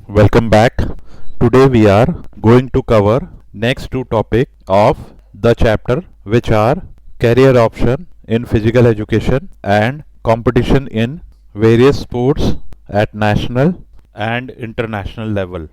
Welcome back. Today we are going to cover next two topics of the chapter, which are career option in physical education and competition in various sports at national and international level.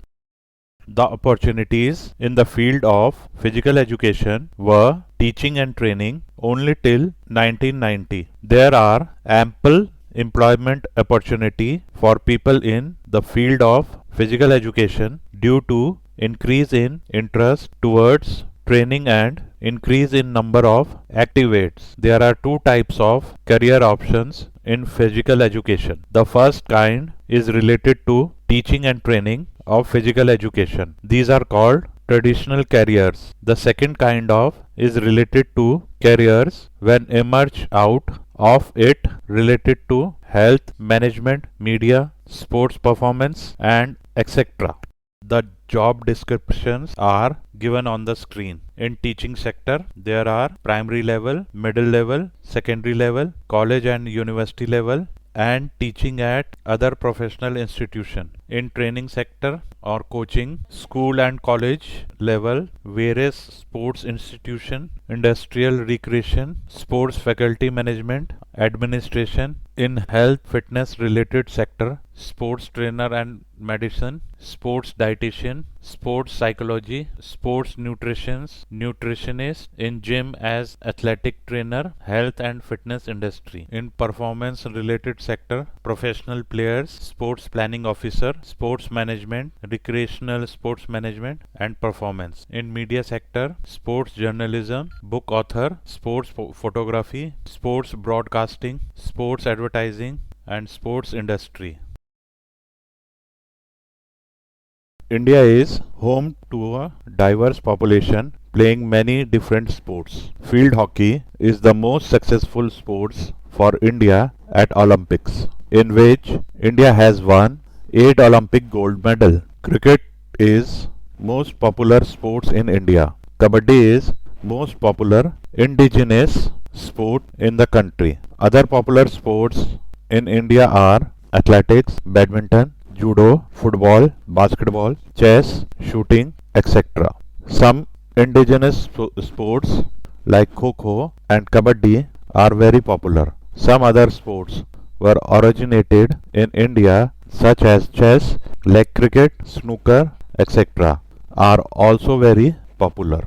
The opportunities in the field of physical education were teaching and training only till 1990. There are ample employment opportunity for people in the field of physical education due to increase in interest towards training and increase in number of activates. There are two types of career options in physical education. The first kind is related to teaching and training of physical education. These are called traditional careers. The second kind of is related to careers when emerge out of it related to health management, media, sports performance and etc. The job descriptions are given on the screen. In teaching sector, there are primary level, middle level, secondary level, college and university level, and teaching at other professional institution. In training sector or coaching, school and college level, various sports institution, industrial recreation, sports faculty management, administration. In health fitness related sector, sports trainer and medicine, sports dietitian, sports psychology, sports nutritionist, in gym as athletic trainer, health and fitness industry. In performance related sector, professional players, sports planning officer, sports management, recreational sports management and performance. In media sector, sports journalism, book author, sports photography, sports broadcasting, sports advertising and sports industry. India is home to a diverse population playing many different sports. Field hockey is the most successful sports for India at Olympics, in which India has won 8 Olympic gold medal. Cricket is most popular sports in India. Kabaddi is most popular indigenous sport in the country. Other popular sports in India are athletics, badminton, judo, football, basketball, chess, shooting, etc. Some indigenous sports like Kho and Kabaddi are very popular. Some other sports were originated in India such as chess, leg cricket, snooker, etc. are also very popular.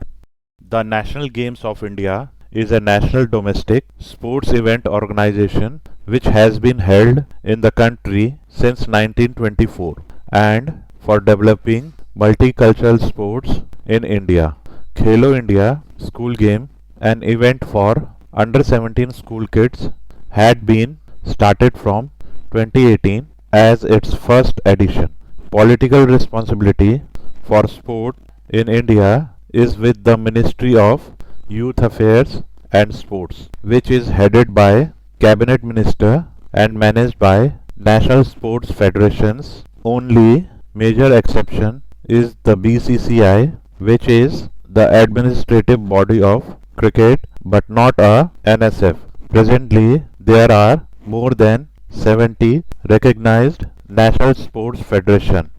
The National Games of India is a national domestic sports event organization which has been held in the country since 1924 and for developing multicultural sports in India. Khelo India school game, an event for under 17 school kids, had been started from 2018 as its first edition. Political responsibility for sport in India is with the Ministry of Youth Affairs and Sports, which is headed by Cabinet Minister and managed by National Sports Federations. Only major exception is the BCCI, which is the administrative body of cricket but not a NSF. Presently, there are more than 70 recognized national sports federations.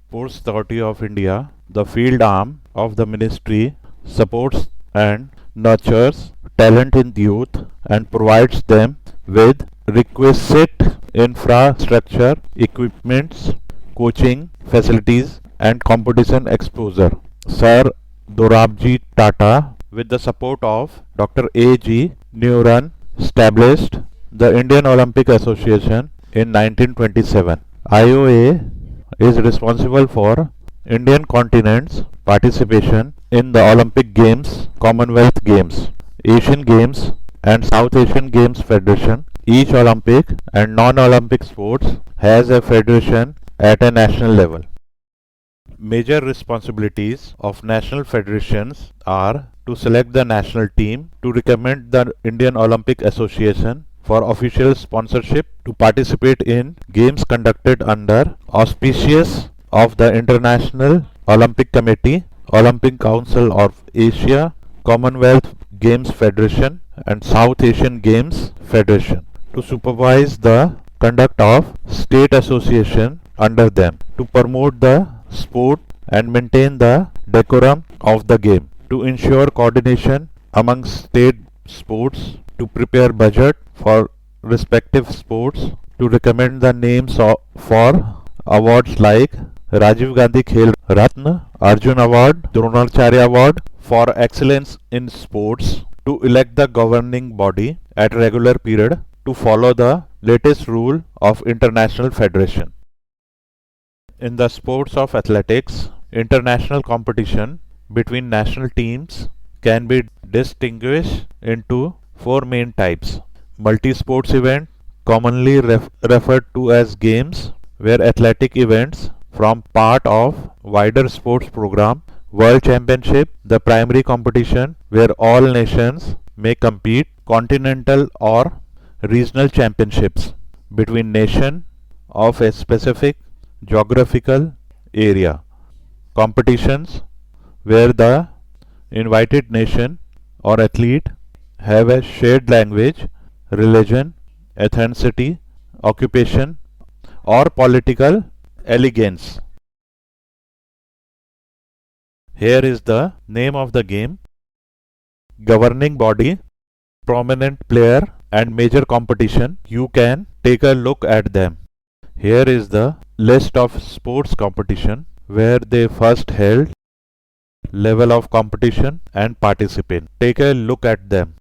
Sports Authority of India, the field arm of the ministry, supports and nurtures talent in youth and provides them with requisite infrastructure, equipments, coaching facilities and competition exposure. Sir Dorabji Tata, with the support of Dr. A.G. Neuran, established the Indian Olympic Association in 1927. IOA is responsible for Indian continent's participation in the Olympic Games, Commonwealth Games, Asian Games and South Asian Games Federation. Each Olympic and non-Olympic sports has a federation at a national level. Major responsibilities of national federations are to select the national team, to recommend the Indian Olympic Association for official sponsorship, to participate in games conducted under auspices of the International Olympic Committee, Olympic Council of Asia, Commonwealth Games Federation and South Asian Games Federation, to supervise the conduct of state association under them to promote the sport and maintain the decorum of the game, to ensure coordination among state sports, to prepare budget for respective sports, to recommend the names for awards like Rajiv Gandhi Khel Ratna, Arjun Award, Dronacharya Award for excellence in sports, to elect the governing body at regular period to follow the latest rule of international federation. In the sports of athletics, international competition between national teams can be distinguished into four main types. Multi-sports event, commonly referred to as games, where athletic events from part of wider sports program. World Championship, the primary competition where all nations may compete. Continental or regional championships between nations of a specific geographical area. Competitions where the invited nation or athlete have a shared language, religion, ethnicity, occupation, or political allegiance. Here is the name of the game, governing body, prominent player and major competition. You can take a look at them. Here is the list of sports competition where they first held, level of competition and participant. Take a look at them.